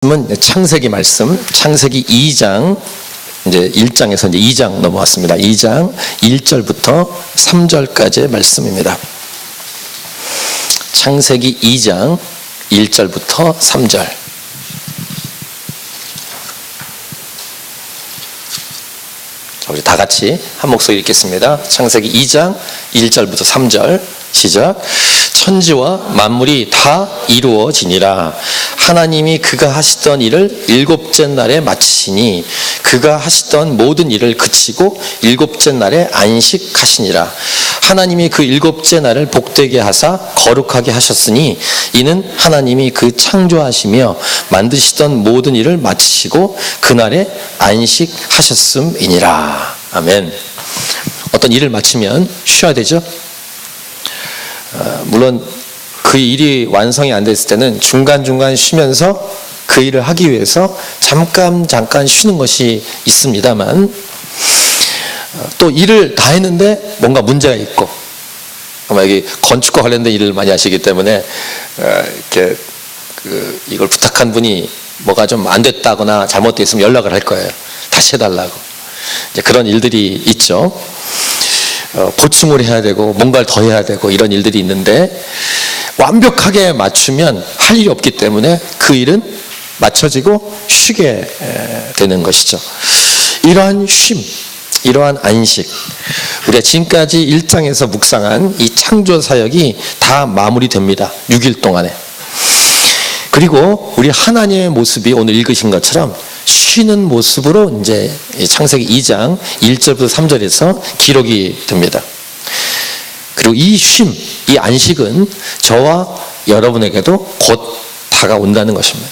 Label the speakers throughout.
Speaker 1: 창세기 말씀, 창세기 2장, 이제 1장에서 이제 2장 넘어왔습니다. 2장 1절부터 3절까지의 말씀입니다. 창세기 2장 1절부터 3절. 우리 다 같이 한 목소리 읽겠습니다. 창세기 2장 1절부터 3절 시작. 천지와 만물이 다 이루어지니라. 하나님이 그가 하시던 일을 일곱째 날에 마치시니 그가 하시던 모든 일을 그치고 일곱째 날에 안식하시니라. 하나님이 그 일곱째 날을 복되게 하사 거룩하게 하셨으니 이는 하나님이 그 창조하시며 만드시던 모든 일을 마치시고 그날에 안식하셨음이니라. 아멘. 어떤 일을 마치면 쉬어야 되죠. 물론 그 일이 완성이 안 됐을 때는 중간중간 쉬면서 그 일을 하기 위해서 잠깐 쉬는 것이 있습니다만, 또 일을 다 했는데 뭔가 문제가 있고, 아마 여기 건축과 관련된 일을 많이 하시기 때문에 이렇게 이걸 부탁한 분이 뭐가 좀 안 됐다거나 잘못되어 있으면 연락을 할 거예요. 다시 해달라고. 이제 그런 일들이 있죠. 보충을 해야 되고 뭔가를 더 해야 되고 이런 일들이 있는데, 완벽하게 맞추면 할 일이 없기 때문에 그 일은 맞춰지고 쉬게 되는 것이죠. 이러한 쉼, 이러한 안식, 우리가 지금까지 1장에서 묵상한 이 창조 사역이 다 마무리됩니다. 6일 동안에. 그리고 우리 하나님의 모습이 오늘 읽으신 것처럼 쉬는 모습으로 이제 창세기 2장 1절부터 3절에서 기록이 됩니다. 그리고 이 쉼, 이 안식은 저와 여러분에게도 곧 다가온다는 것입니다.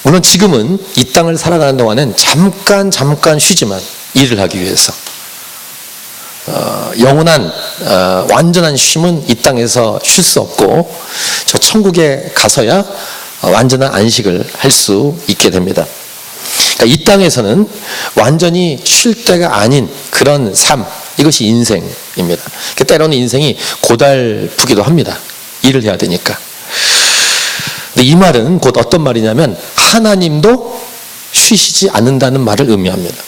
Speaker 1: 물론 지금은 이 땅을 살아가는 동안은 잠깐 쉬지만, 일을 하기 위해서 영원한 완전한 쉼은 이 땅에서 쉴 수 없고 저 천국에 가서야 완전한 안식을 할 수 있게 됩니다. 그러니까 이 땅에서는 완전히 쉴 때가 아닌 그런 삶, 이것이 인생입니다. 때로는 인생이 고달프기도 합니다. 일을 해야 되니까. 근데 이 말은 곧 어떤 말이냐면 하나님도 쉬시지 않는다는 말을 의미합니다.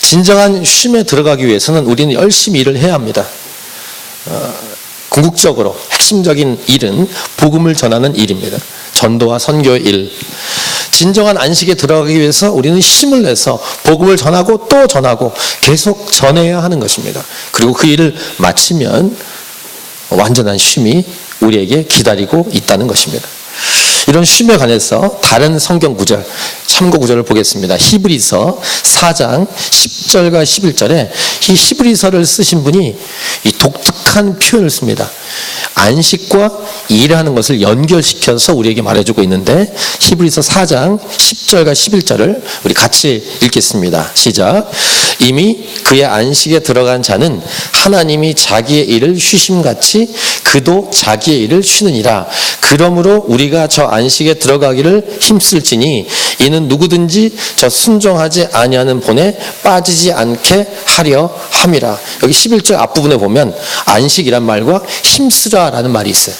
Speaker 1: 진정한 쉼에 들어가기 위해서는 우리는 열심히 일을 해야 합니다. 궁극적으로 핵심적인 일은 복음을 전하는 일입니다. 전도와 선교의 일. 진정한 안식에 들어가기 위해서 우리는 힘을 내서 복음을 전하고 또 전하고 계속 전해야 하는 것입니다. 그리고 그 일을 마치면 완전한 쉼이 우리에게 기다리고 있다는 것입니다. 이런 쉼에 관해서 다른 성경 구절, 참고 구절을 보겠습니다. 히브리서 4장 10절과 11절에 이 히브리서를 쓰신 분이 이 독특한 표현을 씁니다. 안식과 일하는 것을 연결시켜서 우리에게 말해주고 있는데, 히브리서 4장 10절과 11절을 우리 같이 읽겠습니다. 시작. 이미 그의 안식에 들어간 자는 하나님이 자기의 일을 쉬심같이 그도 자기의 일을 쉬느니라. 그러므로 우리가 저 안식에 들어가기를 힘쓸지니 이는 누구든지 저 순종하지 아니하는 본에 빠지지 않게 하려 함이라. 여기 11절 앞부분에 보면 안식이란 말과 힘쓰라라는 말이 있어요.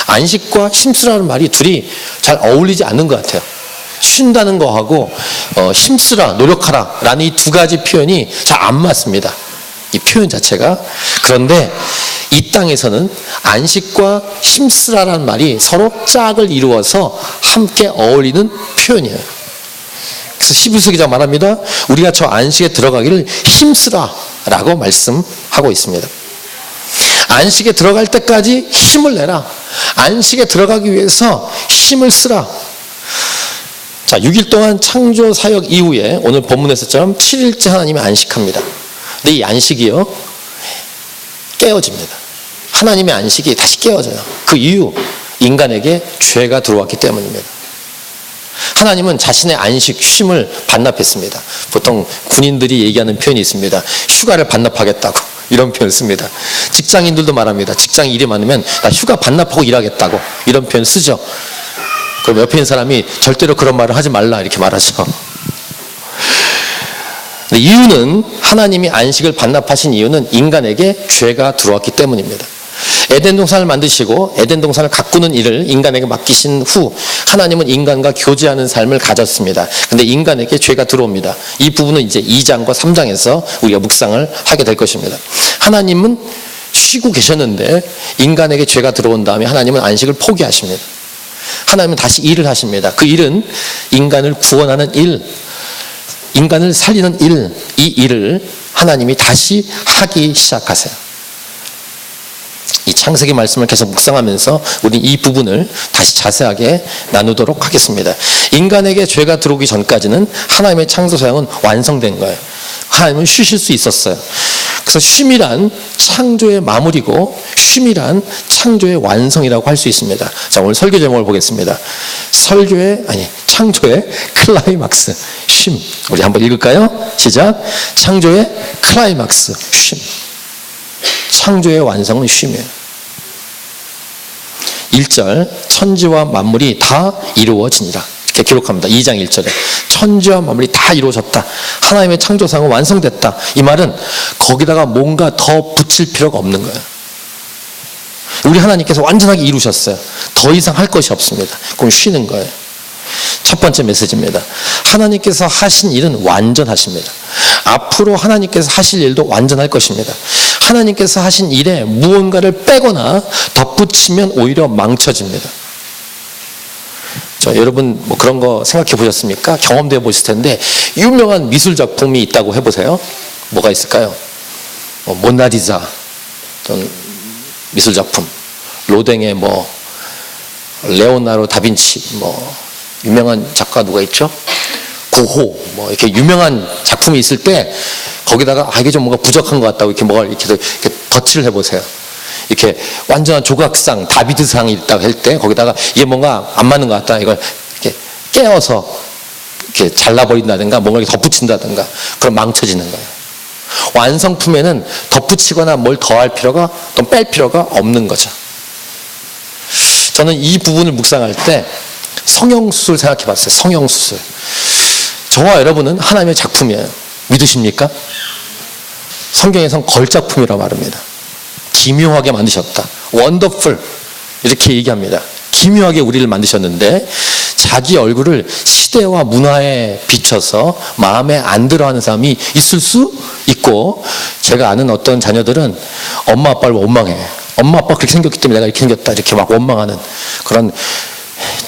Speaker 1: 안식과 힘쓰라는 말이 둘이 잘 어울리지 않는 것 같아요. 쉰다는 거하고 힘쓰라, 노력하라 라는 이 두 가지 표현이 잘 안 맞습니다. 이 표현 자체가. 그런데 이 땅에서는 안식과 힘쓰라라는 말이 서로 짝을 이루어서 함께 어울리는 표현이에요. 그래서 히브리서 기자가 말합니다. 우리가 저 안식에 들어가기를 힘쓰라라고 말씀하고 있습니다. 안식에 들어갈 때까지 힘을 내라. 안식에 들어가기 위해서 힘을 쓰라. 자, 6일 동안 창조 사역 이후에 오늘 본문에서처럼 7일째 하나님이 안식합니다. 근데 이 안식이요, 깨어집니다. 하나님의 안식이 다시 깨어져요. 그 이유, 인간에게 죄가 들어왔기 때문입니다. 하나님은 자신의 안식, 쉼을 반납했습니다. 보통 군인들이 얘기하는 표현이 있습니다. 휴가를 반납하겠다고, 이런 표현을 씁니다. 직장인들도 말합니다. 직장 일이 많으면 나 휴가 반납하고 일하겠다고, 이런 표현 쓰죠. 그럼 옆에 있는 사람이 절대로 그런 말을 하지 말라 이렇게 말하죠. 이유는, 하나님이 안식을 반납하신 이유는 인간에게 죄가 들어왔기 때문입니다. 에덴 동산을 만드시고 에덴 동산을 가꾸는 일을 인간에게 맡기신 후 하나님은 인간과 교제하는 삶을 가졌습니다. 근데 인간에게 죄가 들어옵니다. 이 부분은 이제 2장과 3장에서 우리가 묵상을 하게 될 것입니다. 하나님은 쉬고 계셨는데 인간에게 죄가 들어온 다음에 하나님은 안식을 포기하십니다. 하나님은 다시 일을 하십니다. 그 일은 인간을 구원하는 일, 인간을 살리는 일, 이 일을 하나님이 다시 하기 시작하세요. 이 창세기 말씀을 계속 묵상하면서 우리 이 부분을 다시 자세하게 나누도록 하겠습니다. 인간에게 죄가 들어오기 전까지는 하나님의 창조 사역은 완성된 거예요. 하나님은 쉬실 수 있었어요. 그래서 쉼이란 창조의 마무리고 쉼이란 창조의 완성이라고 할 수 있습니다. 자, 오늘 설교 제목을 보겠습니다. 창조의 클라이막스, 쉼. 우리 한번 읽을까요? 시작. 창조의 클라이막스, 쉼. 창조의 완성은 쉼이에요. 1절, 천지와 만물이 다 이루어지니라. 이렇게 기록합니다. 2장 1절에. 천지와 만물이 다 이루어졌다. 하나님의 창조상은 완성됐다. 이 말은 거기다가 뭔가 더 붙일 필요가 없는 거예요. 우리 하나님께서 완전하게 이루셨어요. 더 이상 할 것이 없습니다. 그럼 쉬는 거예요. 첫 번째 메시지입니다. 하나님께서 하신 일은 완전하십니다. 앞으로 하나님께서 하실 일도 완전할 것입니다. 하나님께서 하신 일에 무언가를 빼거나 덧붙이면 오히려 망쳐집니다. 여러분 뭐 그런 거 생각해 보셨습니까? 경험돼 보실 텐데 유명한 미술 작품이 있다고 해보세요. 뭐가 있을까요? 모나리자, 미술 작품, 로댕의 레오나르도 다빈치, 유명한 작가 누가 있죠? 고호, 이렇게 유명한 작품이 있을 때 거기다가 이게 좀 뭔가 부족한 것 같다고 이렇게 덧칠을 해보세요. 이렇게 완전한 조각상, 다비드상이 있다고 할 때 거기다가 이게 뭔가 안 맞는 것 같다. 이걸 이렇게 깨어서 이렇게 잘라버린다든가 뭔가 이렇게 덧붙인다든가 그럼 망쳐지는 거예요. 완성품에는 덧붙이거나 뭘 더할 필요가 또 뺄 필요가 없는 거죠. 저는 이 부분을 묵상할 때 성형수술 생각해 봤어요. 성형수술. 저와 여러분은 하나님의 작품이에요. 믿으십니까? 성경에선 걸작품이라고 말합니다. 기묘하게 만드셨다. 원더풀. 이렇게 얘기합니다. 기묘하게 우리를 만드셨는데 자기 얼굴을 시대와 문화에 비춰서 마음에 안 들어하는 사람이 있을 수 있고, 제가 아는 어떤 자녀들은 엄마 아빠를 원망해. 엄마 아빠 그렇게 생겼기 때문에 내가 이렇게 생겼다. 이렇게 막 원망하는 그런,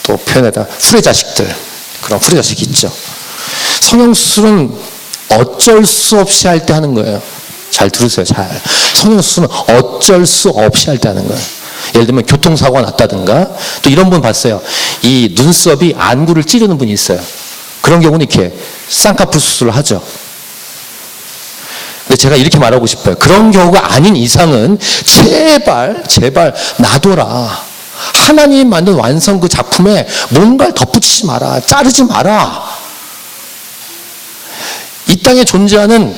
Speaker 1: 또 표현에다 후레자식들, 그런 후레자식이 있죠. 성형수술은 어쩔 수 없이 할 때 하는 거예요. 잘 들으세요. 잘. 성형수술은 어쩔 수 없이 할 때 하는 거예요. 예를 들면 교통사고가 났다든가, 또 이런 분 봤어요. 이 눈썹이 안구를 찌르는 분이 있어요. 그런 경우는 이렇게 쌍꺼풀 수술을 하죠. 근데 제가 이렇게 말하고 싶어요. 그런 경우가 아닌 이상은 제발 놔둬라. 하나님 만든 완성 그 작품에 뭔가를 덧붙이지 마라. 자르지 마라. 이 땅에 존재하는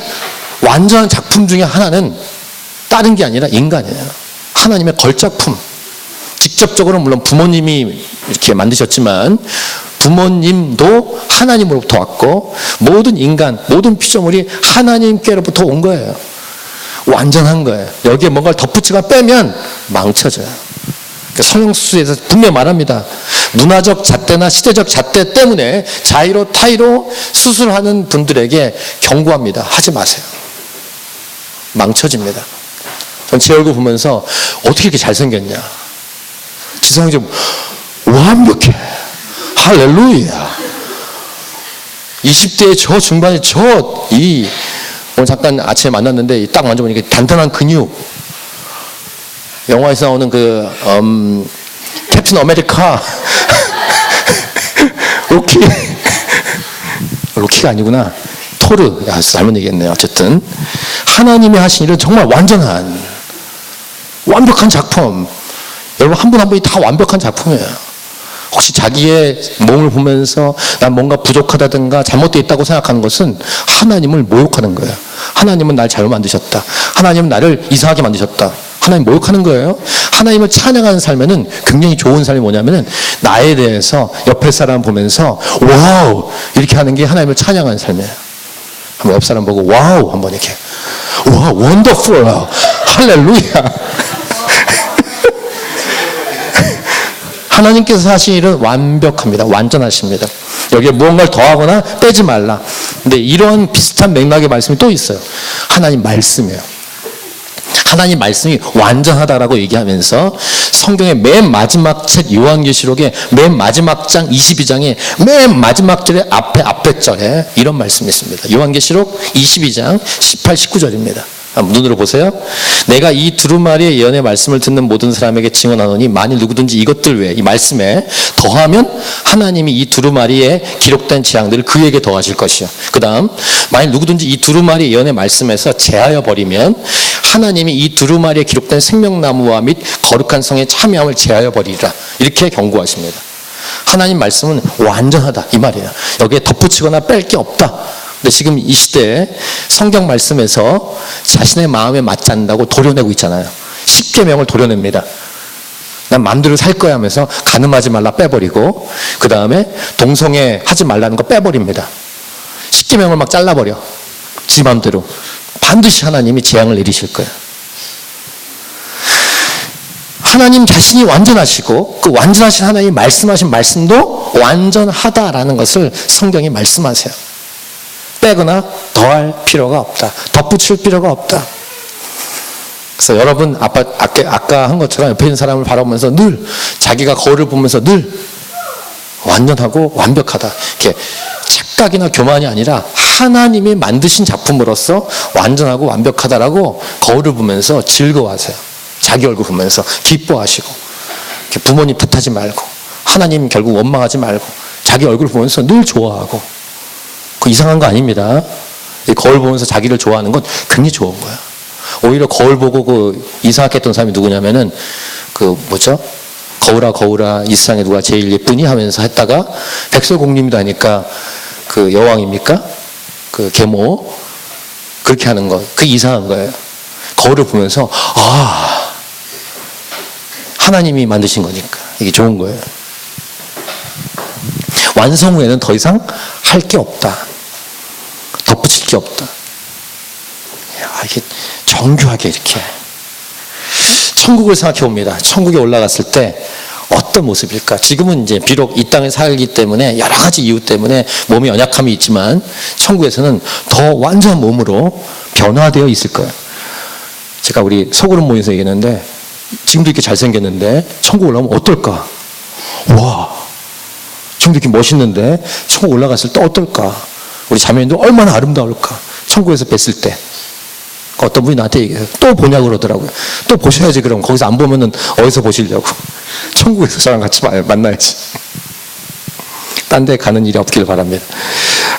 Speaker 1: 완전한 작품 중에 하나는 다른 게 아니라 인간이에요. 하나님의 걸작품. 직접적으로 물론 부모님이 이렇게 만드셨지만 부모님도 하나님으로부터 왔고, 모든 인간, 모든 피조물이 하나님께로부터 온 거예요. 완전한 거예요. 여기에 뭔가를 덧붙이거나 빼면 망쳐져요. 성형수술에서 분명히 말합니다. 문화적 잣대나 시대적 잣대 때문에 자의로 타의로 수술하는 분들에게 경고합니다. 하지 마세요. 망쳐집니다. 전 제 얼굴 보면서 어떻게 이렇게 잘생겼냐. 지성이 좀 완벽해. 할렐루야. 20대의 저 중반에 오늘 잠깐 아침에 만났는데 딱 만져보니까 단단한 근육. 영화에서 나오는 캡틴 아메리카. 로키가 아니구나. 토르. 잘못 얘기했네요. 어쨌든 하나님이 하신 일은 정말 완벽한 작품. 여러분 한 분 한 분이 다 완벽한 작품이에요. 혹시 자기의 몸을 보면서 난 뭔가 부족하다든가 잘못되어 있다고 생각하는 것은 하나님을 모욕하는 거예요. 하나님은 날 잘못 만드셨다. 하나님은 나를 이상하게 만드셨다. 하나님 모욕하는 거예요. 하나님을 찬양하는 삶에는 굉장히 좋은 삶이 뭐냐면은 나에 대해서 옆에 사람 보면서 와우 이렇게 하는 게 하나님을 찬양하는 삶이에요. 한번 옆 사람 보고 와우 한번 이렇게 와 원더풀 할렐루야. 하나님께서 하신 일은 완벽합니다. 완전하십니다. 여기에 무언가를 더하거나 빼지 말라. 근데 이런 비슷한 맥락의 말씀이 또 있어요. 하나님 말씀이에요. 하나님 말씀이 완전하다라고 얘기하면서 성경의 맨 마지막 책 요한계시록의 맨 마지막 장 22장의 맨 마지막 절의 앞에 절에 이런 말씀이 있습니다. 요한계시록 22장 18, 19절입니다. 눈으로 보세요. 내가 이 두루마리의 예언의 말씀을 듣는 모든 사람에게 증언하노니 만일 누구든지 이것들 외에 이 말씀에 더하면 하나님이 이 두루마리에 기록된 재앙들을 그에게 더하실 것이요. 그 다음 만일 누구든지 이 두루마리의 예언의 말씀에서 제하여 버리면 하나님이 이 두루마리에 기록된 생명나무와 및 거룩한 성의 참여함을 제하여 버리리라. 이렇게 경고하십니다. 하나님 말씀은 완전하다 이 말이에요. 여기에 덧붙이거나 뺄 게 없다. 근데 지금 이 시대에 성경 말씀에서 자신의 마음에 맞지 않는다고 도려내고 있잖아요. 10계명을 도려냅니다. 난 마음대로 살 거야 하면서 간음하지 말라 빼버리고 그 다음에 동성애 하지 말라는 거 빼버립니다. 10계명을 막 잘라버려. 지 마음대로. 반드시 하나님이 재앙을 내리실 거예요. 하나님 자신이 완전하시고 그 완전하신 하나님이 말씀하신 말씀도 완전하다라는 것을 성경이 말씀하세요. 빼거나 더할 필요가 없다. 덧붙일 필요가 없다. 그래서 여러분 아까 한 것처럼 옆에 있는 사람을 바라보면서 늘 자기가 거울을 보면서 늘 완전하고 완벽하다. 이렇게 착각이나 교만이 아니라 하나님이 만드신 작품으로서 완전하고 완벽하다라고 거울을 보면서 즐거워하세요. 자기 얼굴 보면서 기뻐하시고 부모님 탓하지 말고 하나님 결국 원망하지 말고 자기 얼굴 보면서 늘 좋아하고 그 이상한 거 아닙니다. 거울 보면서 자기를 좋아하는 건 굉장히 좋은 거야. 오히려 거울 보고 그 이상하게 했던 사람이 누구냐면은 그 뭐죠? 거울아 이 세상에 누가 제일 예쁘니 하면서 했다가 백설공주님도 하니까 그 여왕입니까? 그 계모 그렇게 하는 거 그게 이상한 거예요. 거울을 보면서 하나님이 만드신 거니까 이게 좋은 거예요. 완성 후에는 더 이상 할 게 없다. 덧붙일 게 없다. 이게 정교하게 이렇게 천국을 생각해 봅니다. 천국에 올라갔을 때 어떤 모습일까? 지금은 이제 비록 이 땅에 살기 때문에 여러 가지 이유 때문에 몸에 연약함이 있지만 천국에서는 더 완전한 몸으로 변화되어 있을 거예요. 제가 우리 소그룹 모임에서 얘기했는데 지금도 이렇게 잘생겼는데 천국 올라오면 어떨까? 와, 지금도 이렇게 멋있는데 천국 올라갔을 때 어떨까? 우리 자매님도 얼마나 아름다울까? 천국에서 뵀을 때. 어떤 분이 나한테 얘기해요. 또 보냐고 그러더라고요. 또 보셔야지 그럼. 거기서 안 보면은 어디서 보시려고. 천국에서 저랑 같이 만나야지. 딴 데 가는 일이 없길 바랍니다.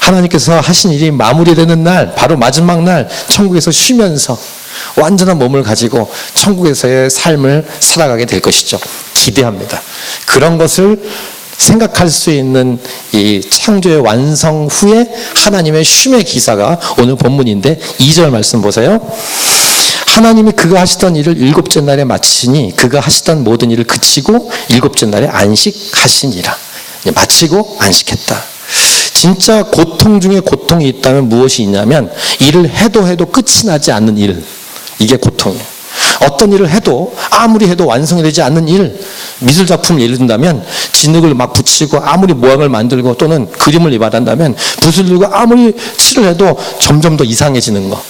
Speaker 1: 하나님께서 하신 일이 마무리되는 날, 바로 마지막 날 천국에서 쉬면서 완전한 몸을 가지고 천국에서의 삶을 살아가게 될 것이죠. 기대합니다. 그런 것을 생각할 수 있는 이 창조의 완성 후에 하나님의 쉼의 기사가 오늘 본문인데 2절 말씀 보세요. 하나님이 그가 하시던 일을 일곱째 날에 마치시니 그가 하시던 모든 일을 그치고 일곱째 날에 안식하시니라. 마치고 안식했다. 진짜 고통 중에 고통이 있다면 무엇이 있냐면 일을 해도 끝이 나지 않는 일. 이게 고통이에요. 어떤 일을 해도 아무리 해도 완성이 되지 않는 일, 미술 작품을 예를 든다면 진흙을 막 붙이고 아무리 모양을 만들고 또는 그림을 이발한다면 붓을 들고 아무리 칠을 해도 점점 더 이상해지는 거,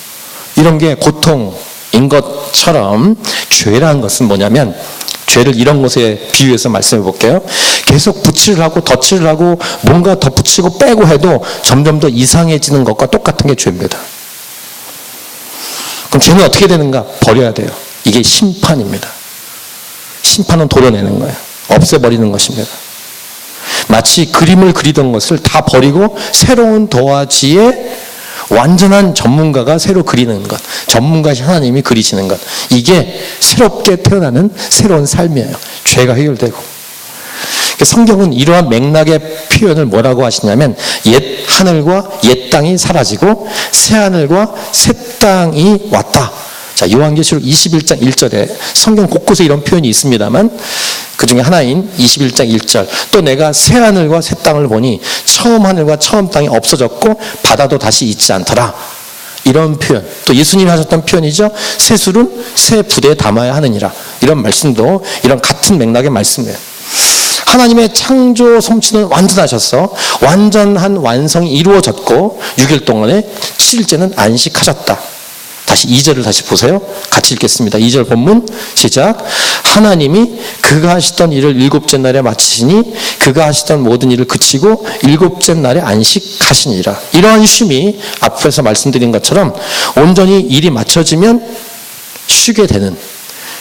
Speaker 1: 이런 게 고통인 것처럼 죄라는 것은 뭐냐면, 죄를 이런 것에 비유해서 말씀해 볼게요. 계속 붓칠을 하고 덧칠을 하고 뭔가 덧붙이고 빼고 해도 점점 더 이상해지는 것과 똑같은 게 죄입니다. 그럼 죄는 어떻게 되는가? 버려야 돼요. 이게 심판입니다. 심판은 도려내는 거예요. 없애버리는 것입니다. 마치 그림을 그리던 것을 다 버리고 새로운 도화지에 완전한 전문가가 새로 그리는 것, 전문가신 하나님이 그리시는 것, 이게 새롭게 태어나는 새로운 삶이에요. 죄가 해결되고. 성경은 이러한 맥락의 표현을 뭐라고 하시냐면, 옛 하늘과 옛 땅이 사라지고 새 하늘과 새 땅이 왔다. 자, 요한계시록 21장 1절에 성경 곳곳에 이런 표현이 있습니다만 그 중에 하나인 21장 1절, 또 내가 새 하늘과 새 땅을 보니 처음 하늘과 처음 땅이 없어졌고 바다도 다시 있지 않더라. 이런 표현, 또 예수님이 하셨던 표현이죠. 새 술은 새 부대에 담아야 하느니라. 이런 말씀도 이런 같은 맥락의 말씀이에요. 하나님의 창조 솜씨는 완전하셔서 완전한 완성이 이루어졌고 6일 동안에 7일째는 안식하셨다. 다시 2절을 다시 보세요. 같이 읽겠습니다. 2절 본문 시작. 하나님이 그가 하시던 일을 일곱째 날에 마치시니 그가 하시던 모든 일을 그치고 일곱째 날에 안식하시니라. 이러한 쉼이 앞에서 말씀드린 것처럼 온전히 일이 마쳐지면 쉬게 되는,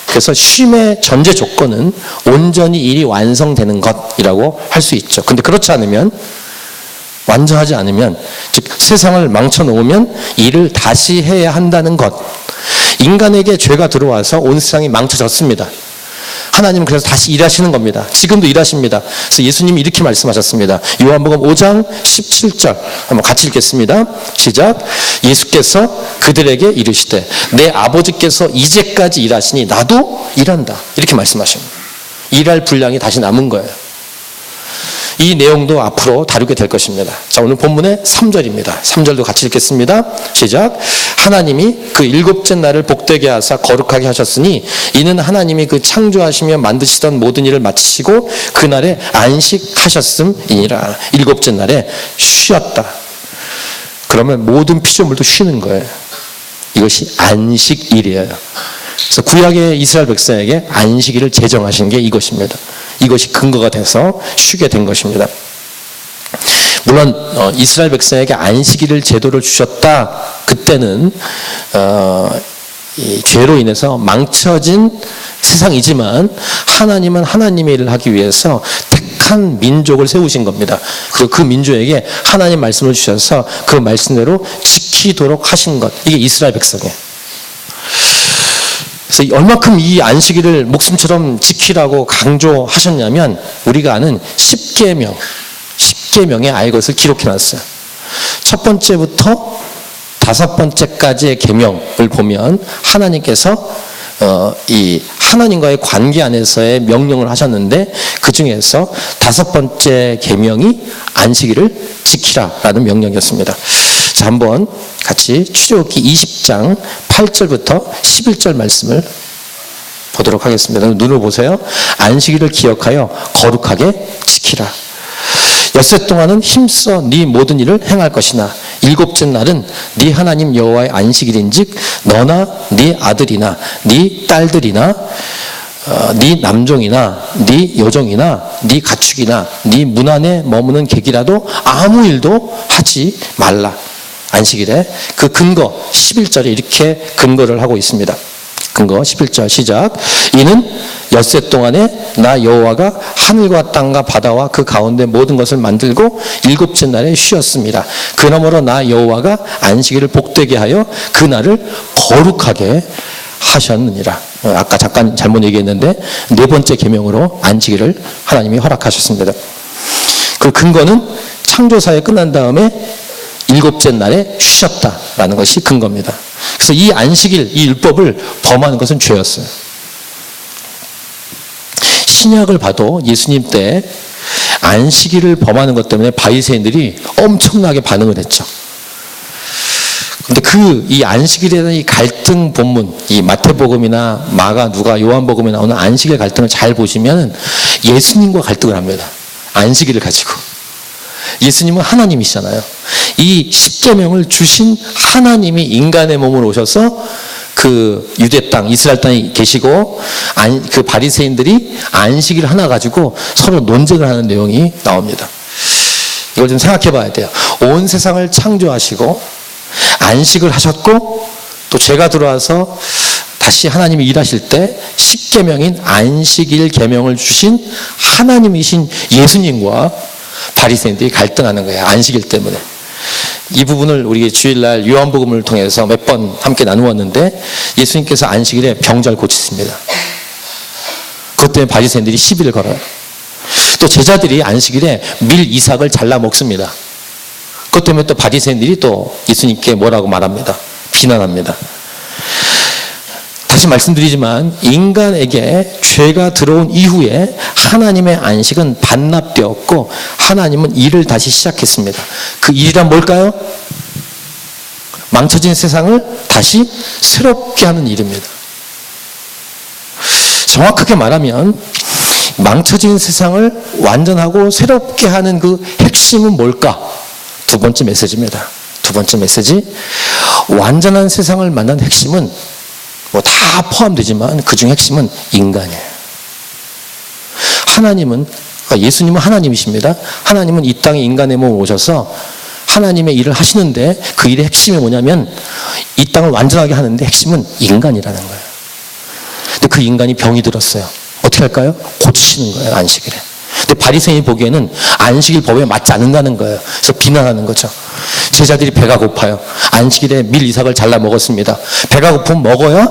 Speaker 1: 그래서 쉼의 전제 조건은 온전히 일이 완성되는 것이라고 할 수 있죠. 근데 그렇지 않으면, 완전하지 않으면, 즉 세상을 망쳐놓으면 일을 다시 해야 한다는 것. 인간에게 죄가 들어와서 온 세상이 망쳐졌습니다. 하나님은 그래서 다시 일하시는 겁니다. 지금도 일하십니다. 그래서 예수님이 이렇게 말씀하셨습니다. 요한복음 5장 17절 한번 같이 읽겠습니다. 시작. 예수께서 그들에게 이르시되 내 아버지께서 이제까지 일하시니 나도 일한다. 이렇게 말씀하십니다. 일할 분량이 다시 남은 거예요. 이 내용도 앞으로 다루게 될 것입니다. 자, 오늘 본문의 3절입니다. 3절도 같이 읽겠습니다. 시작. 하나님이 그 일곱째 날을 복되게 하사 거룩하게 하셨으니 이는 하나님이 그 창조하시며 만드시던 모든 일을 마치시고 그날에 안식하셨음이니라. 일곱째 날에 쉬었다. 그러면 모든 피조물도 쉬는 거예요. 이것이 안식일이에요. 그래서 구약의 이스라엘 백성에게 안식일을 제정하신 게 이것입니다. 이것이 근거가 돼서 쉬게 된 것입니다. 물론 이스라엘 백성에게 안식일을 제도를 주셨다. 그때는 이 죄로 인해서 망쳐진 세상이지만 하나님은 하나님의 일을 하기 위해서 택한 민족을 세우신 겁니다. 그리고 그 민족에게 하나님 말씀을 주셔서 그 말씀대로 지키도록 하신 것. 이게 이스라엘 백성이에요. 그래서 얼마큼 이 안식일을 목숨처럼 지키라고 강조하셨냐면 우리가 아는 10계명에 아예 그것을 기록해놨어요. 첫 번째부터 5번째까지의 계명을 보면 하나님께서 이 하나님과의 관계 안에서의 명령을 하셨는데 그 중에서 5번째 계명이 안식일을 지키라라는 명령이었습니다. 자, 한번 같이 출애굽기 20장 8절부터 11절 말씀을 보도록 하겠습니다. 눈을 보세요. 안식일을 기억하여 거룩하게 지키라. 엿새 동안은 힘써 네 모든 일을 행할 것이나 일곱째 날은 네 하나님 여호와의 안식일인즉 너나 네 아들이나 네 딸들이나 네 남종이나 네 여종이나 네 가축이나 네 문 안에 머무는 객이라도 아무 일도 하지 말라. 안식일에 그 근거 11절에 이렇게 근거를 하고 있습니다. 근거 11절 시작. 이는 엿새 동안에 나 여호와가 하늘과 땅과 바다와 그 가운데 모든 것을 만들고 일곱째 날에 쉬었습니다. 그러므로 나 여호와가 안식일을 복되게 하여 그 날을 거룩하게 하셨느니라. 아까 잠깐 잘못 얘기했는데 4번째 계명으로 안식일을 하나님이 허락하셨습니다. 그 근거는 창조사에 끝난 다음에 일곱째 날에 쉬셨다라는 것이 근거입니다. 그래서 이 안식일, 이 율법을 범하는 것은 죄였어요. 신약을 봐도 예수님 때 안식일을 범하는 것 때문에 바리새인들이 엄청나게 반응을 했죠. 근데 이 안식일에 대한 이 갈등 본문, 이 마태복음이나 마가, 누가, 요한복음에 나오는 안식일 갈등을 잘 보시면 예수님과 갈등을 합니다. 안식일을 가지고. 예수님은 하나님이시잖아요. 이 십계명을 주신 하나님이 인간의 몸으로 오셔서 그 유대 땅, 이스라엘 땅에 계시고 그 바리새인들이 안식일 하나 가지고 서로 논쟁을 하는 내용이 나옵니다. 이걸 좀 생각해 봐야 돼요. 온 세상을 창조하시고 안식을 하셨고 또 죄가 들어와서 다시 하나님이 일하실 때 십계명인 안식일 계명을 주신 하나님이신 예수님과 바리새인들이 갈등하는 거예요. 안식일 때문에. 이 부분을 우리 주일날 요한복음을 통해서 몇 번 함께 나누었는데 예수님께서 안식일에 병자를 고치십니다. 그것 때문에 바리새인들이 시비를 걸어요. 또 제자들이 안식일에 밀 이삭을 잘라 먹습니다. 그것 때문에 또 바리새인들이 또 예수님께 뭐라고 말합니다. 비난합니다. 다시 말씀드리지만 인간에게 죄가 들어온 이후에 하나님의 안식은 반납되었고 하나님은 일을 다시 시작했습니다. 그 일이란 뭘까요? 망쳐진 세상을 다시 새롭게 하는 일입니다. 정확하게 말하면 망쳐진 세상을 완전하고 새롭게 하는 그 핵심은 뭘까? 두 번째 메시지입니다. 두 번째 메시지. 완전한 세상을 만난 핵심은 뭐 다 포함되지만 그중 핵심은 인간이에요. 하나님은, 예수님은 하나님이십니다. 하나님은 이 땅에 인간의 몸을 오셔서 하나님의 일을 하시는데 그 일의 핵심이 뭐냐면 이 땅을 완전하게 하는데 핵심은 인간이라는 거예요. 근데 그 인간이 병이 들었어요. 어떻게 할까요? 고치시는 거예요, 안식일에. 근데 바리새인이 보기에는 안식일 법에 맞지 않는다는 거예요. 그래서 비난하는 거죠. 제자들이 배가 고파요. 안식일에 밀 이삭을 잘라 먹었습니다. 배가 고프면 먹어야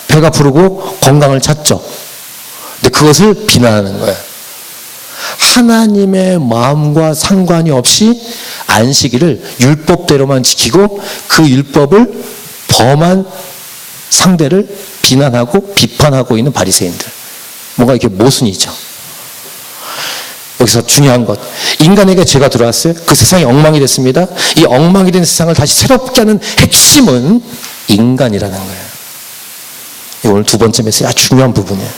Speaker 1: 배가 부르고 건강을 찾죠. 근데 그것을 비난하는 거예요. 하나님의 마음과 상관이 없이 안식일을 율법대로만 지키고 그 율법을 범한 상대를 비난하고 비판하고 있는 바리새인들. 뭔가 이렇게 모순이죠. 여기서 중요한 것, 인간에게 죄가 들어왔어요. 그 세상이 엉망이 됐습니다. 이 엉망이 된 세상을 다시 새롭게 하는 핵심은 인간이라는 거예요. 오늘 두 번째 메시지 아주 중요한 부분이에요.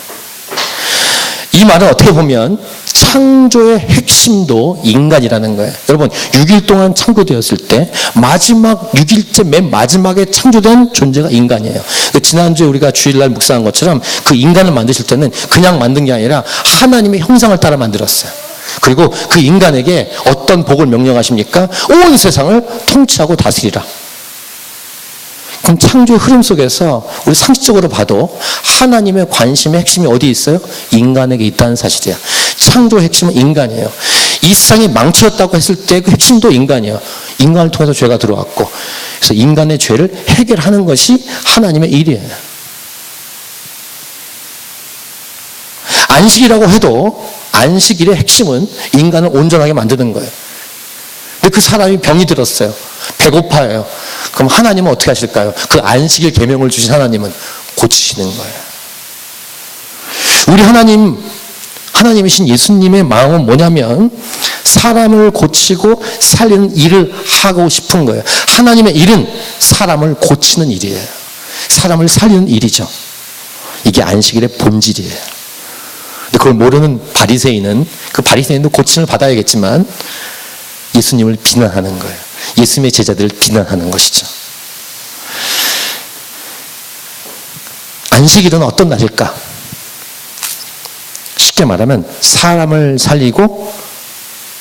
Speaker 1: 이 말은 어떻게 보면 창조의 핵심도 인간이라는 거예요. 여러분, 6일 동안 창조되었을 때 마지막 6일째 맨 마지막에 창조된 존재가 인간이에요. 지난주에 우리가 주일날 묵상한 것처럼 그 인간을 만드실 때는 그냥 만든 게 아니라 하나님의 형상을 따라 만들었어요. 그리고 그 인간에게 어떤 복을 명령하십니까? 온 세상을 통치하고 다스리라. 그럼 창조의 흐름 속에서 우리 상식적으로 봐도 하나님의 관심의 핵심이 어디에 있어요? 인간에게 있다는 사실이에요. 창조의 핵심은 인간이에요. 이 세상이 망쳐졌다고 했을 때 그 핵심도 인간이에요. 인간을 통해서 죄가 들어왔고, 그래서 인간의 죄를 해결하는 것이 하나님의 일이에요. 안식이라고 해도 안식일의 핵심은 인간을 온전하게 만드는 거예요. 근데 그 사람이 병이 들었어요. 배고파요. 그럼 하나님은 어떻게 하실까요? 그 안식일 계명을 주신 하나님은 고치시는 거예요. 우리 하나님이신 예수님의 마음은 뭐냐면 사람을 고치고 살리는 일을 하고 싶은 거예요. 하나님의 일은 사람을 고치는 일이에요. 사람을 살리는 일이죠. 이게 안식일의 본질이에요. 근데 그걸 모르는 바리새인은 그 바리새인도 고침을 받아야겠지만 예수님을 비난하는 거예요. 예수님의 제자들을 비난하는 것이죠. 안식일은 어떤 날일까? 쉽게 말하면 사람을 살리고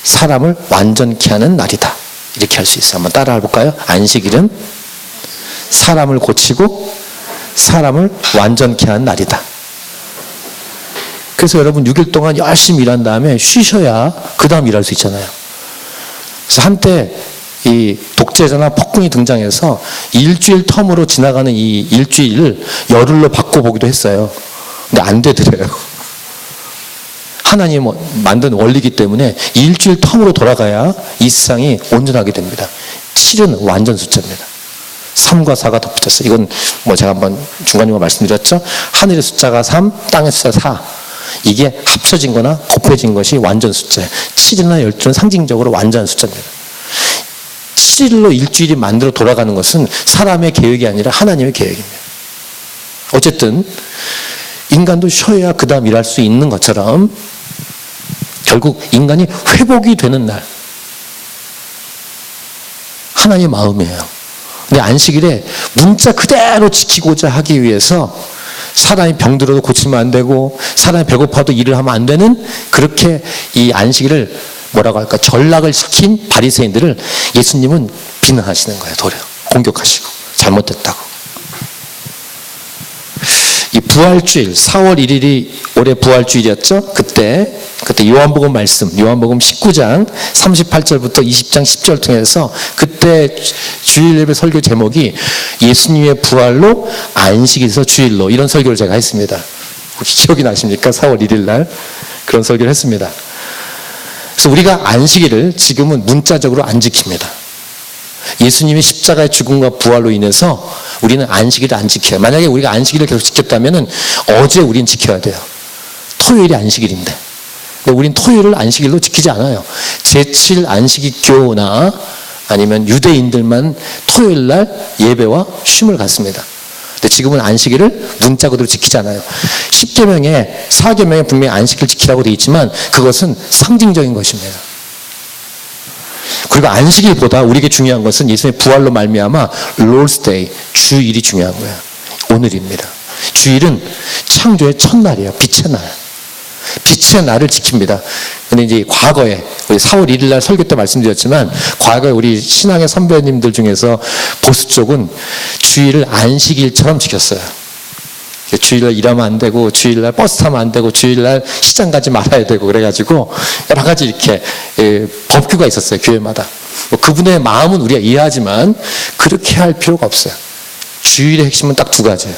Speaker 1: 사람을 완전케 하는 날이다. 이렇게 할 수 있어요. 한번 따라 해볼까요? 안식일은 사람을 고치고 사람을 완전케 하는 날이다. 그래서 여러분 6일 동안 열심히 일한 다음에 쉬셔야 그 다음 일할 수 있잖아요. 그래서 한때 이 독재자나 폭군이 등장해서 일주일 텀으로 지나가는 이 일주일을 열흘로 바꿔보기도 했어요. 근데 안 되더래요. 하나님 만든 원리이기 때문에 일주일 텀으로 돌아가야 이 세상이 온전하게 됩니다. 7은 완전 숫자입니다. 3과 4가 덧붙였어요. 이건 제가 한번 중간중간 말씀드렸죠. 하늘의 숫자가 3, 땅의 숫자 4. 이게 합쳐진 거나 곱해진 것이 완전 숫자예요. 7이나 12는 상징적으로 완전한 숫자입니다. 7일로 일주일이 만들어 돌아가는 것은 사람의 계획이 아니라 하나님의 계획입니다. 어쨌든 인간도 쉬어야 그 다음 일할 수 있는 것처럼 결국 인간이 회복이 되는 날 하나님의 마음이에요. 근데 안식일에 문자 그대로 지키고자 하기 위해서 사람이 병들어도 고치면 안 되고 사람이 배고파도 일을 하면 안 되는 그렇게 이 안식일을 뭐라고 할까 전락을 시킨 바리새인들을 예수님은 비난하시는 거예요. 도려 공격하시고 잘못됐다고. 이 부활주일 4월 1일이 올해 부활주일이었죠. 그때 요한복음 말씀 요한복음 19장 38절부터 20장 10절 통해서 그때 주일 예배 설교 제목이 예수님의 부활로 안식일에서 주일로 이런 설교를 제가 했습니다. 혹시 기억이 나십니까? 4월 1일 날 그런 설교를 했습니다. 그래서 우리가 안식일을 지금은 문자적으로 안 지킵니다. 예수님의 십자가의 죽음과 부활로 인해서 우리는 안식일을 안 지켜요. 만약에 우리가 안식일을 계속 지켰다면 어제 우린 지켜야 돼요. 토요일이 안식일인데. 근데 우린 토요일을 안식일로 지키지 않아요. 제7 안식일교나 아니면 유대인들만 토요일 날 예배와 쉼을 갖습니다. 근데 지금은 안식일을 문자 그대로 지키잖아요. 10계명에 4계명에 분명히 안식일 지키라고 되어 있지만 그것은 상징적인 것입니다. 그리고 안식일보다 우리에게 중요한 것은 예수님의 부활로 말미암아 Lord's Day, 주일이 중요한 거예요. 오늘입니다. 주일은 창조의 첫날이에요. 빛의 날. 빛의 날을 지킵니다. 근데 이제 과거에 우리 4월 1일 날 설교 때 말씀드렸지만 과거에 우리 신앙의 선배님들 중에서 보수 쪽은 주일을 안식일처럼 지켰어요. 주일날 일하면 안 되고 주일날 버스 타면 안 되고 주일날 시장 가지 말아야 되고 그래가지고 여러 가지 이렇게 법규가 있었어요. 교회마다. 그분의 마음은 우리가 이해하지만 그렇게 할 필요가 없어요. 주일의 핵심은 딱 두 가지예요.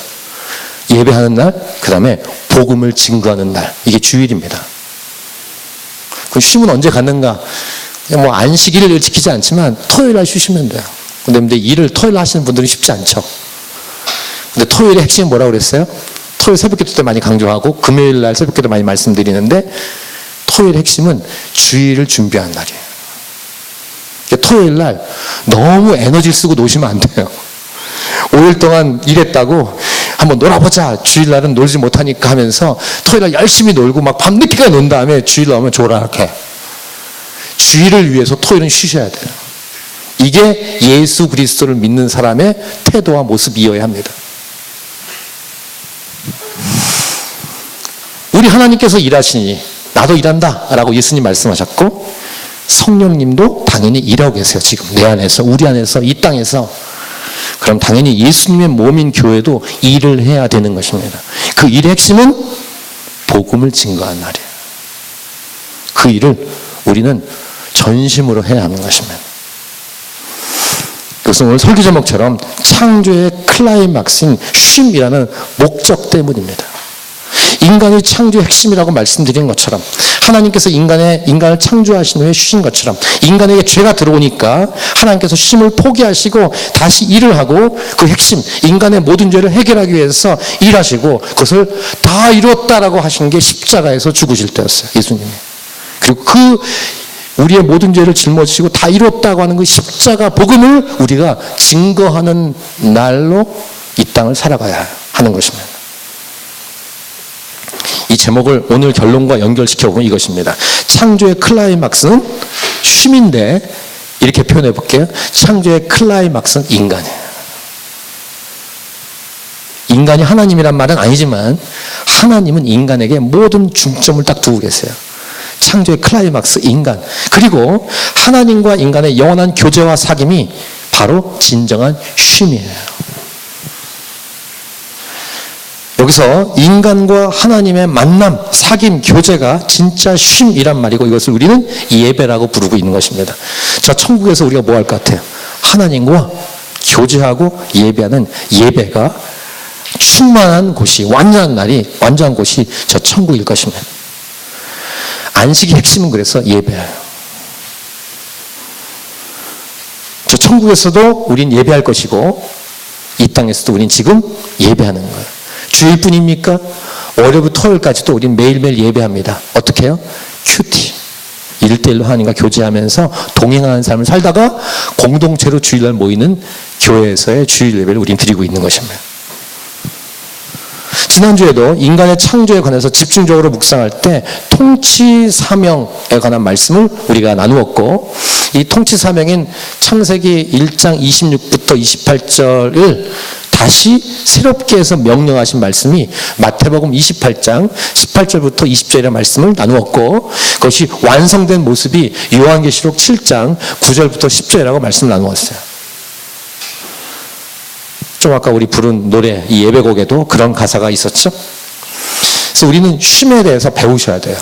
Speaker 1: 예배하는 날, 그 다음에 복음을 증거하는 날. 이게 주일입니다. 그 쉼은 언제 갖는가? 뭐 안식일을 지키지 않지만 토요일 날 쉬시면 돼요. 근데 일을 토요일 날 하시는 분들은 쉽지 않죠. 근데 토요일의 핵심은 뭐라고 그랬어요? 토요일 새벽기도 때 많이 강조하고 금요일 날 새벽기도 많이 말씀드리는데 토요일 핵심은 주일을 준비하는 날이에요. 토요일 날 너무 에너지를 쓰고 노시면 안 돼요. 5일 동안 일했다고 한번 놀아보자. 주일날은 놀지 못하니까 하면서 토요일날 열심히 놀고 막 밤늦게까지 논 다음에 주일날 오면 조락해. 주일을 위해서 토요일은 쉬셔야 돼요. 이게 예수 그리스도를 믿는 사람의 태도와 모습이어야 합니다. 우리 하나님께서 일하시니 나도 일한다 라고 예수님 말씀하셨고 성령님도 당연히 일하고 계세요. 지금 내 안에서, 우리 안에서, 이 땅에서. 그럼 당연히 예수님의 몸인 교회도 일을 해야 되는 것입니다. 그 일의 핵심은 복음을 증거한 날이에요. 그 일을 우리는 전심으로 해야 하는 것입니다. 그것은 오늘 설교 제목처럼 창조의 클라이막스인 쉼이라는 목적 때문입니다. 인간의 창조의 핵심이라고 말씀드린 것처럼 하나님께서 인간을 창조하신 후에 쉬신 것처럼 인간에게 죄가 들어오니까 하나님께서 쉼을 포기하시고 다시 일을 하고 그 핵심, 인간의 모든 죄를 해결하기 위해서 일하시고 그것을 다 이뤘다라고 하신 게 십자가에서 죽으실 때였어요. 예수님이. 그리고 그 우리의 모든 죄를 짊어지시고 다 이뤘다고 하는 그 십자가 복음을 우리가 증거하는 날로 이 땅을 살아가야 하는 것입니다. 이 제목을 오늘 결론과 연결시켜보면 이것입니다. 창조의 클라이막스는 쉼인데 이렇게 표현해 볼게요. 창조의 클라이막스는 인간이에요. 인간이 하나님이란 말은 아니지만 하나님은 인간에게 모든 중점을 딱 두고 계세요. 창조의 클라이막스 인간. 그리고 하나님과 인간의 영원한 교제와 사귐이 바로 진정한 쉼이에요. 여기서 인간과 하나님의 만남, 사귐, 교제가 진짜 쉼이란 말이고 이것을 우리는 예배라고 부르고 있는 것입니다. 자, 천국에서 우리가 뭐 할 것 같아요? 하나님과 교제하고 예배하는 예배가 충만한 곳이, 완전한 날이, 완전한 곳이 저 천국일 것입니다. 안식의 핵심은 그래서 예배예요. 저 천국에서도 우린 예배할 것이고 이 땅에서도 우린 지금 예배하는 거예요. 주일뿐입니까? 월요일부터 토요일까지도 우린 매일매일 예배합니다. 어떻게 해요? 큐티. 1대1로 하나님과 교제하면서 동행하는 삶을 살다가 공동체로 주일날 모이는 교회에서의 주일 예배를 우린 드리고 있는 것입니다. 지난주에도 인간의 창조에 관해서 집중적으로 묵상할 때 통치 사명에 관한 말씀을 우리가 나누었고 이 통치 사명인 창세기 1장 26부터 28절을 다시 새롭게 해서 명령하신 말씀이 마태복음 28장 18절부터 20절의 말씀을 나누었고 그것이 완성된 모습이 요한계시록 7장 9절부터 10절이라고 말씀을 나누었어요. 좀 아까 우리 부른 노래 이 예배곡에도 그런 가사가 있었죠. 그래서 우리는 쉼에 대해서 배우셔야 돼요.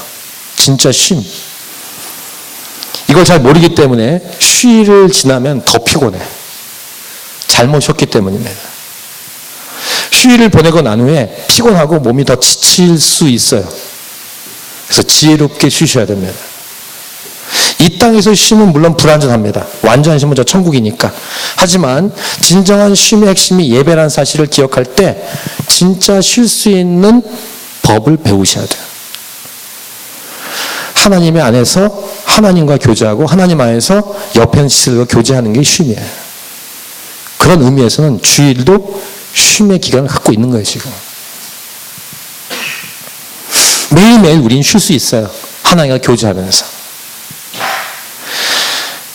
Speaker 1: 진짜 쉼. 이걸 잘 모르기 때문에 쉬를 지나면 더 피곤해. 잘못 쉬었기 때문입니다. 휴일을 보내고 난 후에 피곤하고 몸이 더 지칠 수 있어요. 그래서 지혜롭게 쉬셔야 됩니다. 이 땅에서 쉼은 물론 불완전합니다. 완전한 쉼은 저 천국이니까. 하지만 진정한 쉼의 핵심이 예배라는 사실을 기억할 때 진짜 쉴 수 있는 법을 배우셔야 돼요. 하나님의 안에서 하나님과 교제하고 하나님 안에서 옆에 있는 지체들과 교제하는 게 쉼이에요. 그런 의미에서는 주일도 쉼의 기간을 갖고 있는 거예요, 지금. 매일매일 우리는 쉴 수 있어요. 하나님과 교제하면서.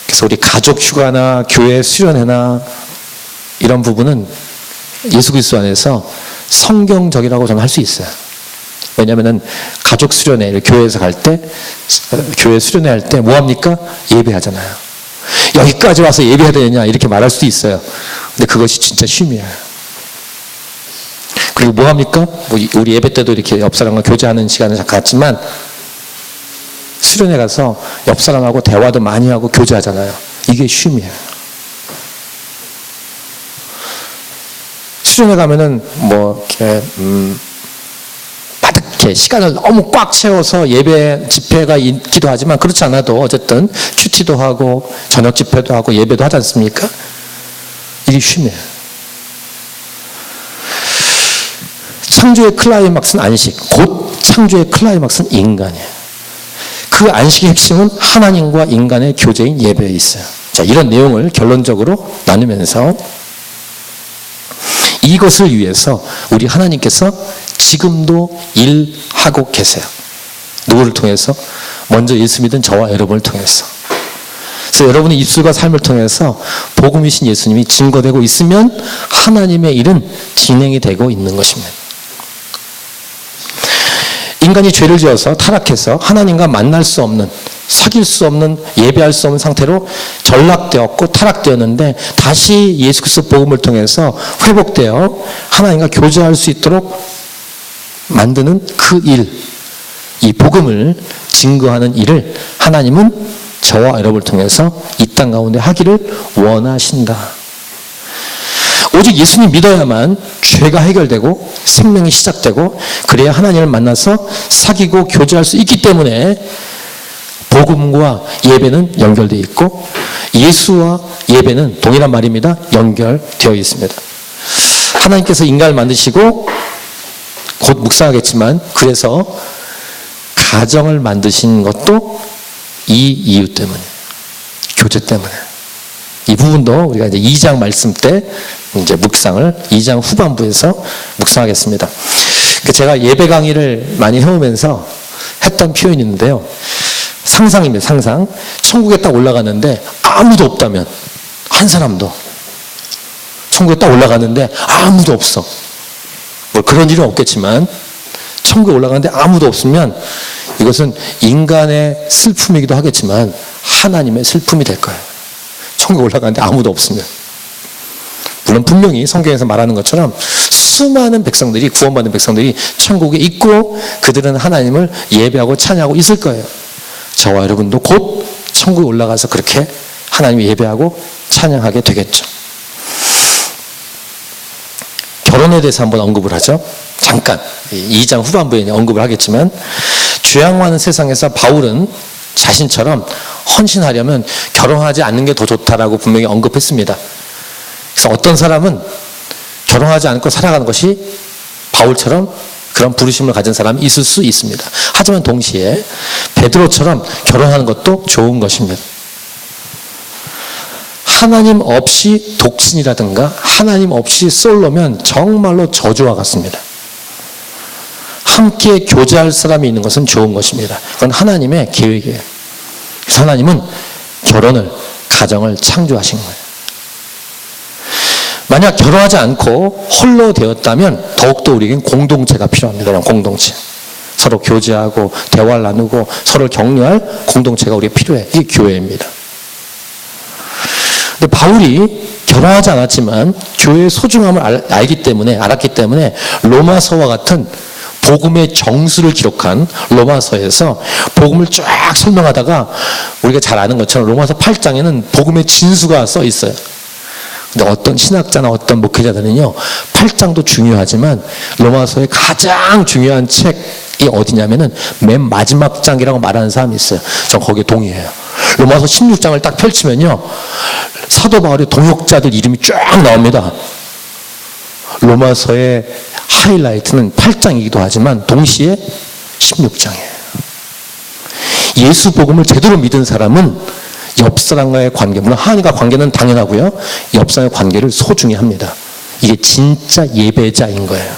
Speaker 1: 그래서 우리 가족 휴가나 교회 수련회나 이런 부분은 예수 그리스도 안에서 성경적이라고 저는 할 수 있어요. 왜냐하면 가족 수련회, 교회에서 갈 때, 교회 수련회 할 때 뭐합니까? 예배하잖아요. 여기까지 와서 예배해야 되느냐 이렇게 말할 수도 있어요. 근데 그것이 진짜 쉼이에요. 그리고 뭐합니까? 우리 예배 때도 이렇게 옆 사람과 교제하는 시간을 갖지만 수련회 가서 옆 사람하고 대화도 많이 하고 교제하잖아요. 이게 쉼이에요. 수련회 가면은 빠듯해 시간을 너무 꽉 채워서 예배 집회가 있기도 하지만 그렇지 않아도 어쨌든 큐티도 하고 저녁 집회도 하고 예배도 하지 않습니까? 이게 쉼이에요. 창조의 클라이막스는 안식, 곧 창조의 클라이막스는 인간이에요. 그 안식의 핵심은 하나님과 인간의 교제인 예배에 있어요. 자, 이런 내용을 결론적으로 나누면서 이것을 위해서 우리 하나님께서 지금도 일하고 계세요. 누구를 통해서? 먼저 예수 믿은 저와 여러분을 통해서. 그래서 여러분의 입술과 삶을 통해서 복음이신 예수님이 증거되고 있으면 하나님의 일은 진행이 되고 있는 것입니다. 인간이 죄를 지어서 타락해서 하나님과 만날 수 없는, 사귈 수 없는, 예배할 수 없는 상태로 전락되었고 타락되었는데 다시 예수 그리스도 복음을 통해서 회복되어 하나님과 교제할 수 있도록 만드는 그 일, 이 복음을 증거하는 일을 하나님은 저와 여러분을 통해서 이 땅 가운데 하기를 원하신다. 오직 예수님 믿어야만 죄가 해결되고 생명이 시작되고 그래야 하나님을 만나서 사귀고 교제할 수 있기 때문에 복음과 예배는 연결되어 있고 예수와 예배는 동일한 말입니다. 연결되어 있습니다. 하나님께서 인간을 만드시고 곧 묵상하겠지만 그래서 가정을 만드신 것도 이 이유 때문에, 교제 때문에. 이 부분도 우리가 이제 2장 말씀 때 이제 묵상을 2장 후반부에서 묵상하겠습니다. 제가 예배 강의를 많이 해오면서 했던 표현이 있는데요. 상상입니다. 상상. 천국에 딱 올라가는데 아무도 없다면, 한 사람도. 천국에 딱 올라가는데 아무도 없어. 뭐 그런 일은 없겠지만 천국에 올라가는데 아무도 없으면 이것은 인간의 슬픔이기도 하겠지만 하나님의 슬픔이 될 거예요. 천국에 올라가는데 아무도 없으면. 물론 분명히 성경에서 말하는 것처럼 수많은 백성들이, 구원받은 백성들이 천국에 있고 그들은 하나님을 예배하고 찬양하고 있을 거예요. 저와 여러분도 곧 천국에 올라가서 그렇게 하나님을 예배하고 찬양하게 되겠죠. 결혼에 대해서 한번 언급을 하죠. 잠깐 2장 후반부에 언급을 하겠지만 죄악 많은 세상에서 바울은 자신처럼 헌신하려면 결혼하지 않는 게 더 좋다라고 분명히 언급했습니다. 그래서 어떤 사람은 결혼하지 않고 살아가는 것이 바울처럼 그런 부르심을 가진 사람이 있을 수 있습니다. 하지만 동시에 베드로처럼 결혼하는 것도 좋은 것입니다. 하나님 없이 독신이라든가 하나님 없이 솔로면 정말로 저주와 같습니다. 함께 교제할 사람이 있는 것은 좋은 것입니다. 그건 하나님의 계획이에요. 그래서 하나님은 결혼을, 가정을 창조하신 거예요. 만약 결혼하지 않고 홀로 되었다면 더욱더 우리에겐 공동체가 필요합니다. 공동체. 서로 교제하고 대화를 나누고 서로를 격려할 공동체가 우리에게 필요해. 이게 교회입니다. 근데 바울이 결혼하지 않았지만 교회의 소중함을 알았기 때문에 로마서와 같은 복음의 정수를 기록한 로마서에서 복음을 쫙 설명하다가 우리가 잘 아는 것처럼 로마서 8장에는 복음의 진수가 써 있어요. 근데 어떤 신학자나 어떤 목회자들은요, 8장도 중요하지만 로마서의 가장 중요한 책이 어디냐면은 맨 마지막 장이라고 말하는 사람이 있어요. 전 거기에 동의해요. 로마서 16장을 딱 펼치면요, 사도 바울의 동역자들 이름이 쫙 나옵니다. 로마서의 하이라이트는 8장이기도 하지만 동시에 16장이에요. 예수 복음을 제대로 믿은 사람은 옆 사람과의 관계, 물론 하나님과 관계는 당연하고요, 옆 사람의 관계를 소중히 합니다. 이게 진짜 예배자인 거예요.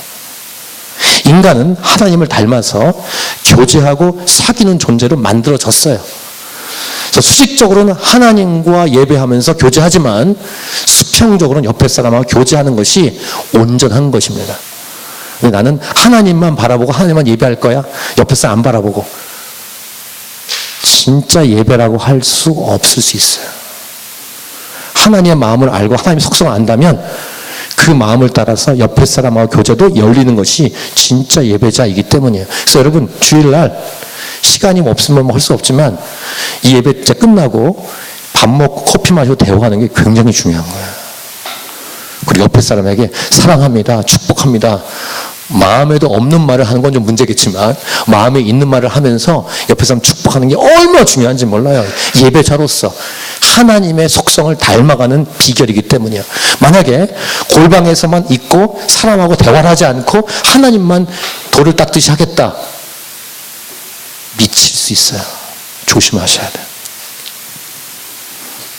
Speaker 1: 인간은 하나님을 닮아서 교제하고 사귀는 존재로 만들어졌어요. 그래서 수직적으로는 하나님과 예배하면서 교제하지만 수평적으로는 옆에 사람하고 교제하는 것이 온전한 것입니다. 나는 하나님만 바라보고 하나님만 예배할 거야. 옆에 사람 안 바라보고. 진짜 예배라고 할 수 없을 수 있어요. 하나님의 마음을 알고 하나님의 속성을 안다면 그 마음을 따라서 옆에 사람하고 교제도 열리는 것이 진짜 예배자이기 때문이에요. 그래서 여러분 주일날 시간이 없으면 할 수 없지만 이 예배 이제 끝나고 밥 먹고 커피 마시고 대화하는 게 굉장히 중요한 거예요. 그리고 옆에 사람에게 사랑합니다, 축복합니다, 마음에도 없는 말을 하는 건 좀 문제겠지만 마음에 있는 말을 하면서 옆에 사람 축복하는 게 얼마나 중요한지 몰라요. 예배자로서 하나님의 속성을 닮아가는 비결이기 때문이에요. 만약에 골방에서만 있고 사람하고 대화를 하지 않고 하나님만 돌을 닦듯이 하겠다, 미칠 수 있어요. 조심하셔야 돼요.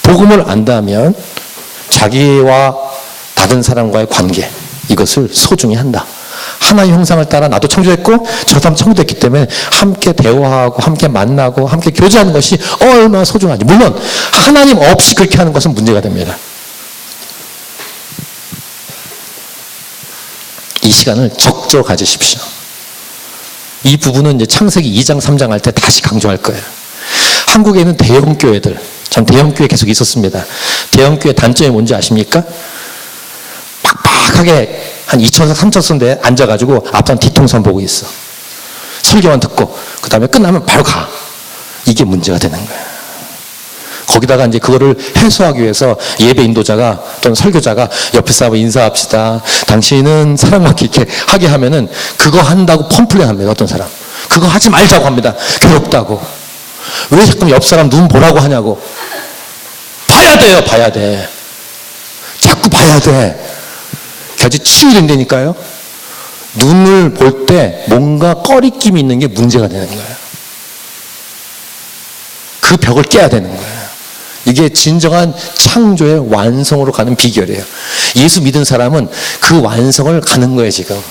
Speaker 1: 복음을 안다면 자기와 다른 사람과의 관계, 이것을 소중히 한다. 하나의 형상을 따라 나도 창조했고 저 사람 창조됐기 때문에 함께 대화하고 함께 만나고 함께 교제하는 것이 얼마나 소중한지. 물론 하나님 없이 그렇게 하는 것은 문제가 됩니다. 이 시간을 적절히 가지십시오. 이 부분은 이제 창세기 2장 3장 할 때 다시 강조할 거예요. 한국에 있는 대형 교회들, 전 대형 교회 계속 있었습니다. 대형 교회 단점이 뭔지 아십니까? 빡빡하게 한 2,000석 3,000석인데 앉아가지고 앞선 뒤통수만 보고 있어. 설교만 듣고 그 다음에 끝나면 바로 가. 이게 문제가 되는 거야. 거기다가 이제 그거를 해소하기 위해서 예배 인도자가 또는 설교자가 옆에 사람 인사합시다, 당신은 사랑받기 이렇게 하게 하면은 그거 한다고 펌플레 합니다. 어떤 사람 그거 하지 말자고 합니다. 괴롭다고. 왜 자꾸 옆 사람 눈 보라고 하냐고. 봐야 돼요. 봐야 돼. 자꾸 봐야 돼. 아주 치유된다니까요. 눈을 볼 때 뭔가 꺼리낌이 있는 게 문제가 되는 거예요. 그 벽을 깨야 되는 거예요. 이게 진정한 창조의 완성으로 가는 비결이에요. 예수 믿은 사람은 그 완성을 가는 거예요, 지금.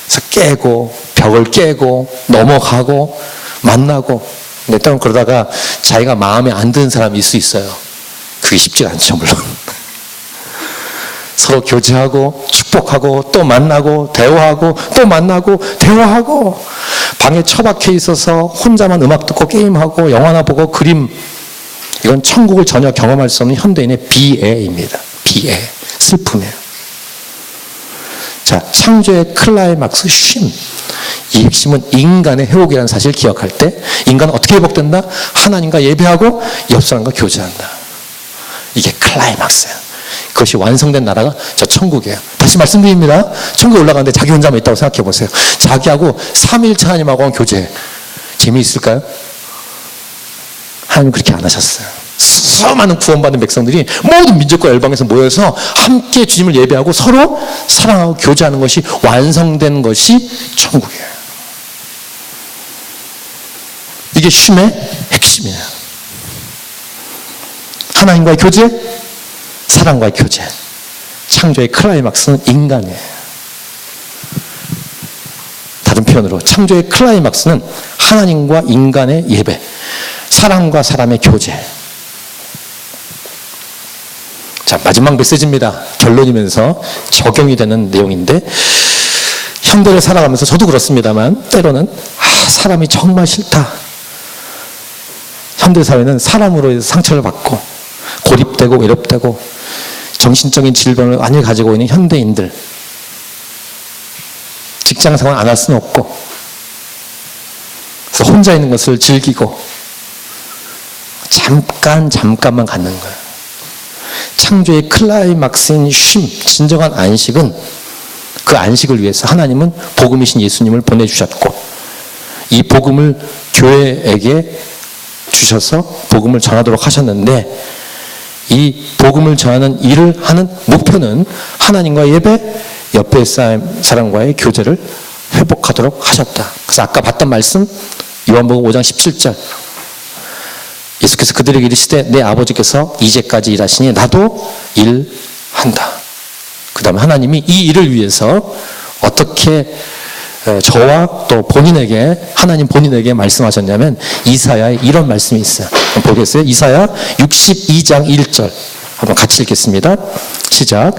Speaker 1: 그래서 깨고, 벽을 깨고, 넘어가고, 만나고. 근데 또 그러다가 자기가 마음에 안 드는 사람이 있을 수 있어요. 그게 쉽지 않죠, 물론. 서로 교제하고 축복하고 또 만나고 대화하고 또 만나고 대화하고, 방에 처박혀 있어서 혼자만 음악 듣고 게임하고 영화나 보고 그림, 이건 천국을 전혀 경험할 수 없는 현대인의 비애입니다. 비애, 슬픔이에요. 자, 창조의 클라이막스 쉼. 이 핵심은 인간의 회복이라는 사실을 기억할 때 인간은 어떻게 회복된다? 하나님과 예배하고 옆 사람과 교제한다. 이게 클라이막스예요. 그것이 완성된 나라가 저 천국이에요. 다시 말씀드립니다. 천국에 올라가는데 자기 혼자만 있다고 생각해 보세요. 자기하고 3일차 하나님하고 교제 재미있을까요? 하나님 그렇게 안 하셨어요. 수많은 구원받은 백성들이 모든 민족과 열방에서 모여서 함께 주님을 예배하고 서로 사랑하고 교제하는 것이 완성된 것이 천국이에요. 이게 쉼의 핵심이에요. 하나님과의 교제, 사랑과의 교제. 창조의 클라이막스는 인간이에요. 다른 표현으로 창조의 클라이막스는 하나님과 인간의 예배, 사람과 사람의 교제. 자, 마지막 메시지입니다. 결론이면서 적용이 되는 내용인데, 현대를 살아가면서 저도 그렇습니다만 때로는 사람이 정말 싫다. 현대사회는 사람으로 해서 상처를 받고 고립되고 외롭되고 정신적인 질병을 많이 가지고 있는 현대인들, 직장생활 안 할 수는 없고 그래서 혼자 있는 것을 즐기고 잠깐만 갖는 거예요. 창조의 클라이막스인 쉼, 진정한 안식은, 그 안식을 위해서 하나님은 복음이신 예수님을 보내주셨고 이 복음을 교회에게 주셔서 복음을 전하도록 하셨는데, 이 복음을 전하는 일을 하는 목표는 하나님과의 예배, 옆에 사람과의 교제를 회복하도록 하셨다. 그래서 아까 봤던 말씀 요한복음 5장 17절, 예수께서 그들에게 이르시되 내 아버지께서 이제까지 일하시니 나도 일한다. 그 다음에 하나님이 이 일을 위해서 어떻게 저와 또 본인에게, 하나님 본인에게 말씀하셨냐면 이사야에 이런 말씀이 있어요. 보겠어요? 이사야 62장 1절 한번 같이 읽겠습니다. 시작.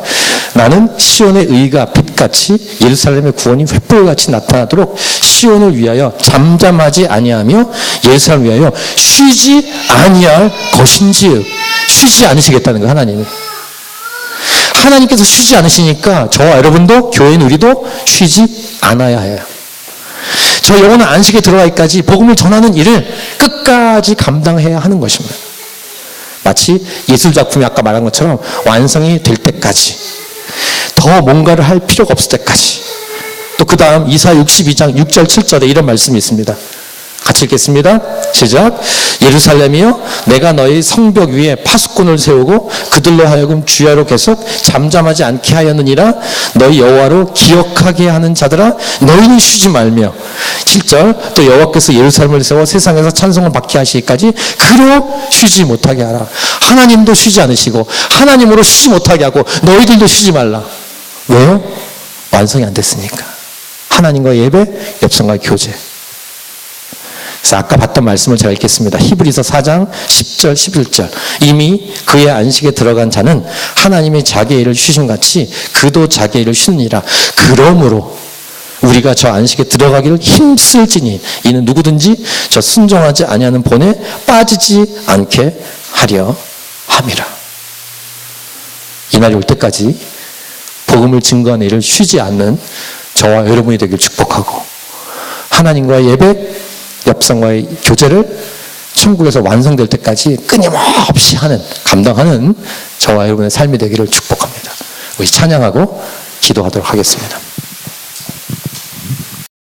Speaker 1: 나는 시온의 의가 빛같이 예루살렘의 구원이 횃불같이 나타나도록 시온을 위하여 잠잠하지 아니하며 예루살렘을 위하여 쉬지 아니할 것인지. 쉬지 않으시겠다는 거예요. 하나님은. 하나님께서 쉬지 않으시니까 저와 여러분도, 교회는 우리도 쉬지 않아야 해요. 저 영혼은 안식에 들어가기까지 복음을 전하는 일을 끝까지 감당해야 하는 것입니다. 마치 예술작품이 아까 말한 것처럼 완성이 될 때까지, 더 뭔가를 할 필요가 없을 때까지. 또 그 다음 이사야 62장 6절 7절에 이런 말씀이 있습니다. 같이 읽겠습니다. 시작. 예루살렘이여, 내가 너희 성벽 위에 파수꾼을 세우고 그들로 하여금 주야로 계속 잠잠하지 않게 하였느니라. 너희 여호와로 기억하게 하는 자들아, 너희는 쉬지 말며. 7절. 또 여호와께서 예루살렘을 세워 세상에서 찬송을 받게 하시기까지 그로 쉬지 못하게 하라. 하나님도 쉬지 않으시고 하나님으로 쉬지 못하게 하고 너희들도 쉬지 말라. 왜요? 완성이 안 됐으니까. 하나님과 예배, 엽성과 교제. 그래서 아까 봤던 말씀을 제가 읽겠습니다. 히브리서 4장 10절 11절. 이미 그의 안식에 들어간 자는 하나님이 자기의 일을 쉬심같이 그도 자기의 일을 쉬느니라. 그러므로 우리가 저 안식에 들어가기를 힘쓸지니 이는 누구든지 저 순종하지 아니하는 본에 빠지지 않게 하려 함이라. 이날이 올 때까지 복음을 증거하는 일을 쉬지 않는 저와 여러분이 되길 축복하고, 하나님과의 예배, 엽성과의 교제를 천국에서 완성될 때까지 끊임없이 하는, 감당하는 저와 여러분의 삶이 되기를 축복합니다. 우리 찬양하고 기도하도록 하겠습니다.